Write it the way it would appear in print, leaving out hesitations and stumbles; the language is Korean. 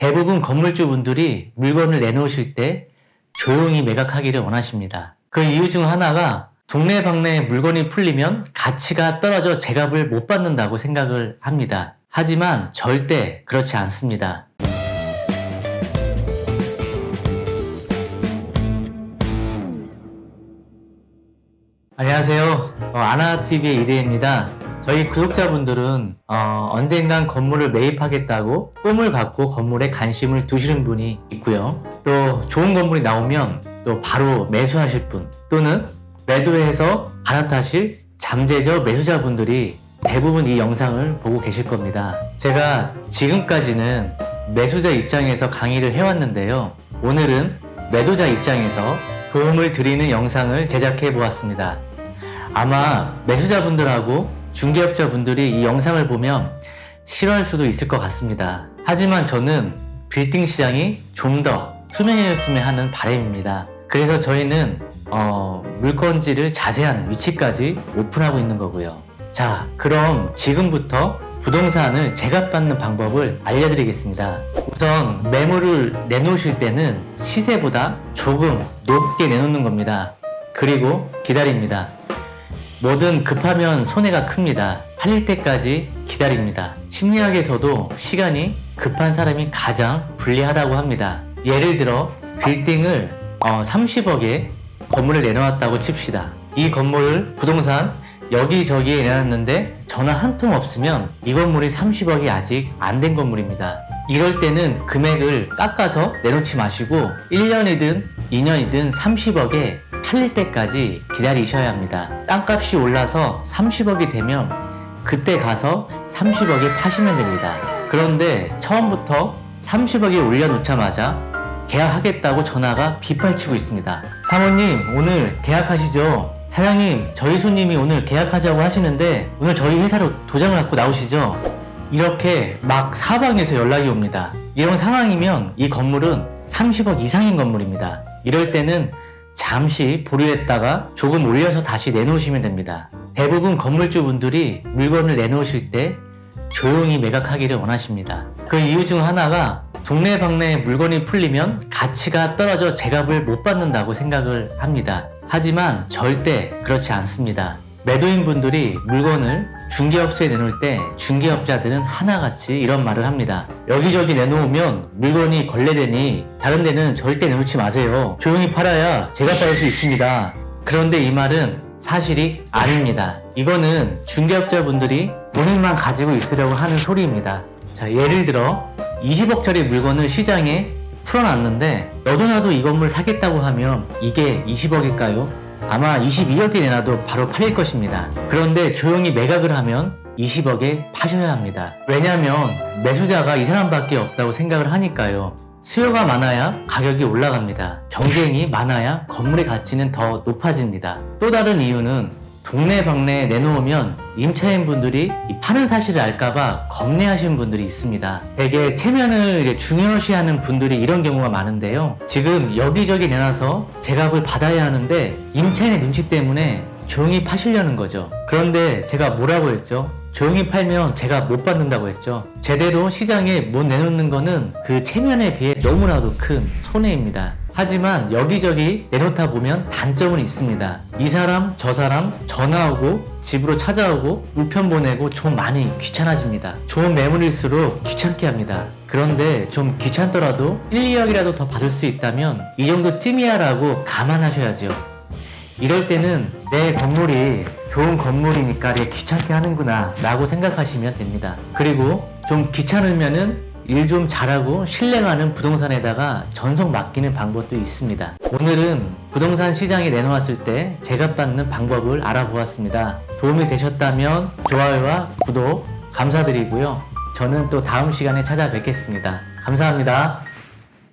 대부분 건물주분들이 물건을 내놓으실 때 조용히 매각하기를 원하십니다. 그 이유 중 하나가 동네방네에 물건이 풀리면 가치가 떨어져 제값을 못 받는다고 생각을 합니다. 하지만 절대 그렇지 않습니다. 안녕하세요. 아나TV의 이대입니다. 저희 구독자분들은 언젠간 건물을 매입하겠다고 꿈을 갖고 건물에 관심을 두시는 분이 있고요. 또 좋은 건물이 나오면 또 바로 매수하실 분, 또는 매도해서 갈아타실 잠재적 매수자분들이 대부분 이 영상을 보고 계실 겁니다. 제가 지금까지는 매수자 입장에서 강의를 해왔는데요. 오늘은 매도자 입장에서 도움을 드리는 영상을 제작해 보았습니다. 아마 매수자분들하고 중개업자분들이 이 영상을 보면 싫어할 수도 있을 것 같습니다. 하지만 저는 빌딩 시장이 좀 더 투명해졌으면 하는 바람입니다. 그래서 저희는 물건지를 자세한 위치까지 오픈하고 있는 거고요. 자, 그럼 지금부터 부동산을 제값받는 방법을 알려드리겠습니다. 우선 매물을 내놓으실 때는 시세보다 조금 높게 내놓는 겁니다. 그리고 기다립니다. 뭐든 급하면 손해가 큽니다. 팔릴 때까지 기다립니다. 심리학에서도 시간이 급한 사람이 가장 불리하다고 합니다. 예를 들어 빌딩을 30억에 건물을 내놓았다고 칩시다. 이 건물을 부동산 여기저기에 내놨는데 전화 한 통 없으면 이 건물이 30억이 아직 안 된 건물입니다. 이럴 때는 금액을 깎아서 내놓지 마시고 1년이든 2년이든 30억에 팔릴 때까지 기다리셔야 합니다. 땅값이 올라서 30억이 되면 그때 가서 30억에 파시면 됩니다. 그런데 처음부터 30억에 올려놓자마자 계약하겠다고 전화가 빗발치고 있습니다. 사모님, 오늘 계약하시죠? 사장님, 저희 손님이 오늘 계약하자고 하시는데 오늘 저희 회사로 도장을 갖고 나오시죠? 이렇게 막 사방에서 연락이 옵니다. 이런 상황이면 이 건물은 30억 이상인 건물입니다. 이럴 때는 잠시 보류했다가 조금 올려서 다시 내놓으시면 됩니다. 대부분 건물주분들이 물건을 내놓으실 때 조용히 매각하기를 원하십니다. 그 이유 중 하나가 동네방네에 물건이 풀리면 가치가 떨어져 제값을 못 받는다고 생각을 합니다. 하지만 절대 그렇지 않습니다. 매도인분들이 물건을 중개업소에 내놓을 때 중개업자들은 하나같이 이런 말을 합니다. 여기저기 내놓으면 물건이 걸레되니 다른 데는 절대 내놓지 마세요. 조용히 팔아야 제값 받을 수 있습니다. 그런데 이 말은 사실이 아닙니다. 이거는 중개업자분들이 본인만 가지고 있으려고 하는 소리입니다. 자, 예를 들어 20억짜리 물건을 시장에 풀어놨는데 너도 나도 이 건물 사겠다고 하면 이게 20억일까요? 아마 22억에 내놔도 바로 팔릴 것입니다. 그런데 조용히 매각을 하면 20억에 파셔야 합니다. 왜냐면 매수자가 이 사람밖에 없다고 생각을 하니까요. 수요가 많아야 가격이 올라갑니다. 경쟁이 많아야 건물의 가치는 더 높아집니다. 또 다른 이유는 동네방네에 내놓으면 임차인분들이 파는 사실을 알까봐 겁내하시는 분들이 있습니다. 되게 체면을 중요시하는 분들이 이런 경우가 많은데요. 지금 여기저기 내놔서 제값을 받아야 하는데 임차인의 눈치 때문에 조용히 파시려는 거죠. 그런데 제가 뭐라고 했죠? 조용히 팔면 제가 못 받는다고 했죠. 제대로 시장에 못 내놓는 거는 그 체면에 비해 너무나도 큰 손해입니다. 하지만 여기저기 내놓다 보면 단점은 있습니다. 이 사람 저 사람 전화오고 집으로 찾아오고 우편 보내고 좀 많이 귀찮아집니다. 좋은 매물일수록 귀찮게 합니다. 그런데 좀 귀찮더라도 1, 2억이라도 더 받을 수 있다면 이 정도쯤이야 라고 감안하셔야죠. 이럴 때는 내 건물이 좋은 건물이니까 귀찮게 하는구나 라고 생각하시면 됩니다. 그리고 좀 귀찮으면은 일 좀 잘하고 신뢰가는 부동산에다가 전속 맡기는 방법도 있습니다. 오늘은 부동산 시장에 내놓았을 때 제값 받는 방법을 알아보았습니다. 도움이 되셨다면 좋아요와 구독 감사드리고요. 저는 또 다음 시간에 찾아뵙겠습니다. 감사합니다.